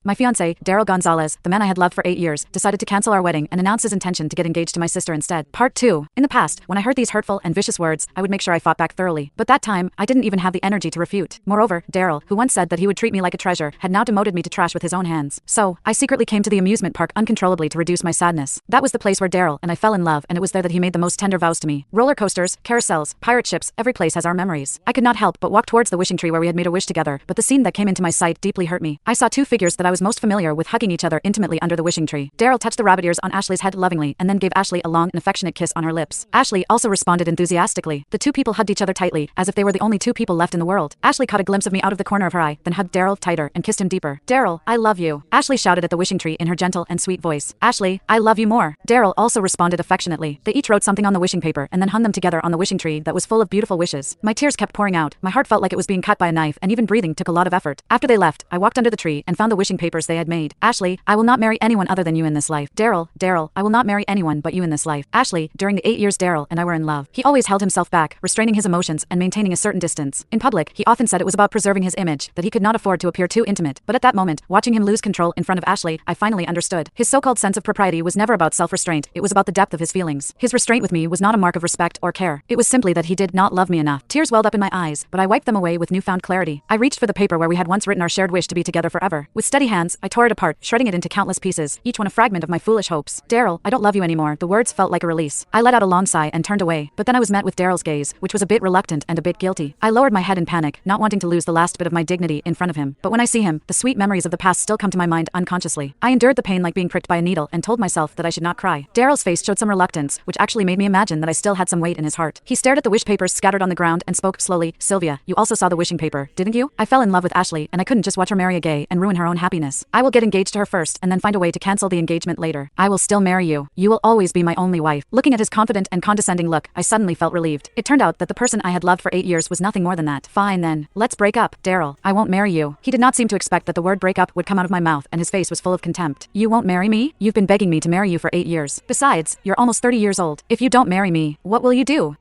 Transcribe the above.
My fiancé, Daryl Gonzalez, the man I had loved for 8 years, decided to cancel our wedding and announce his intention to get engaged to my sister instead. Part 2. In the past, when I heard these hurtful and vicious words, I would make sure I fought back thoroughly. But that time, I didn't even have the energy to refute. Moreover, Daryl, who once said that he would treat me like a treasure, had now demoted me to trash with his own hands. So, I secretly came to the amusement park uncontrollably to reduce my sadness. That was the place where Daryl and I fell in love, and it was there that he made the most tender vows to me. Roller coasters, carousels, pirate ships, every place has our memories. I could not help but walk towards the wishing tree where we had made a wish together, but the scene that came into my sight deeply hurt me. I saw two figures that I was most familiar with hugging each other intimately under the wishing tree. Daryl touched the rabbit ears on Ashley's head lovingly and then gave Ashley a long and affectionate kiss on her lips. Ashley also responded enthusiastically. The two people hugged each other tightly, as if they were the only two people left in the world. Ashley caught a glimpse of me out of the corner of her eye, then hugged Daryl tighter and kissed him deeper. "Daryl, I love you," Ashley shouted at the wishing tree in her gentle and sweet voice. "Ashley, I love you more." Daryl also responded affectionately. They each wrote something on the wishing paper and then hung them together on the wishing tree that was full of beautiful wishes. My tears kept pouring out. My heart felt like it was being cut by a knife, and even breathing took a lot of effort. After they left, I walked under the tree and found the wishing papers they had made. "Ashley, I will not marry anyone other than you in this life." Daryl, I will not marry anyone but you in this life." Ashley, during the 8 years Daryl and I were in love, he always held himself back, restraining his emotions and maintaining a certain distance. In public, he often said it was about preserving his image, that he could not afford to appear too intimate. But at that moment, watching him lose control in front of Ashley, I finally understood. His so-called sense of propriety was never about self-restraint, it was about the depth of his feelings. His restraint with me was not a mark of respect or care. It was simply that he did not love me enough. Tears welled up in my eyes, but I wiped them away with newfound clarity. I reached for the paper where we had once written our shared wish to be together forever. With steady hands, I tore it apart, shredding it into countless pieces, each one a fragment of my foolish hopes. "Daryl, I don't love you anymore." The words felt like a release. I let out a long sigh and turned away, but then I was met with Daryl's gaze, which was a bit reluctant and a bit guilty. I lowered my head in panic, not wanting to lose the last bit of my dignity in front of him. But when I see him, the sweet memories of the past still come to my mind unconsciously. I endured the pain like being pricked by a needle and told myself that I should not cry. Daryl's face showed some reluctance, which actually made me imagine that I still had some weight in his heart. He stared at the wish papers scattered on the ground and spoke slowly. "Sylvia, you also saw the wishing paper, didn't you? I fell in love with Ashley, and I couldn't just watch her marry a gay and ruin her own happiness. I will get engaged to her first and then find a way to cancel the engagement later. I will still marry you. You will always be my only wife." Looking at his confident and condescending look, I suddenly felt relieved. It turned out that the person I had loved for 8 years was nothing more than that. "Fine then. Let's break up, Daryl. I won't marry you." He did not seem to expect that the word break up would come out of my mouth, and his face was full of contempt. "You won't marry me? You've been begging me to marry you for 8 years. Besides, you're almost 30 years old. If you don't marry me, what will you do?"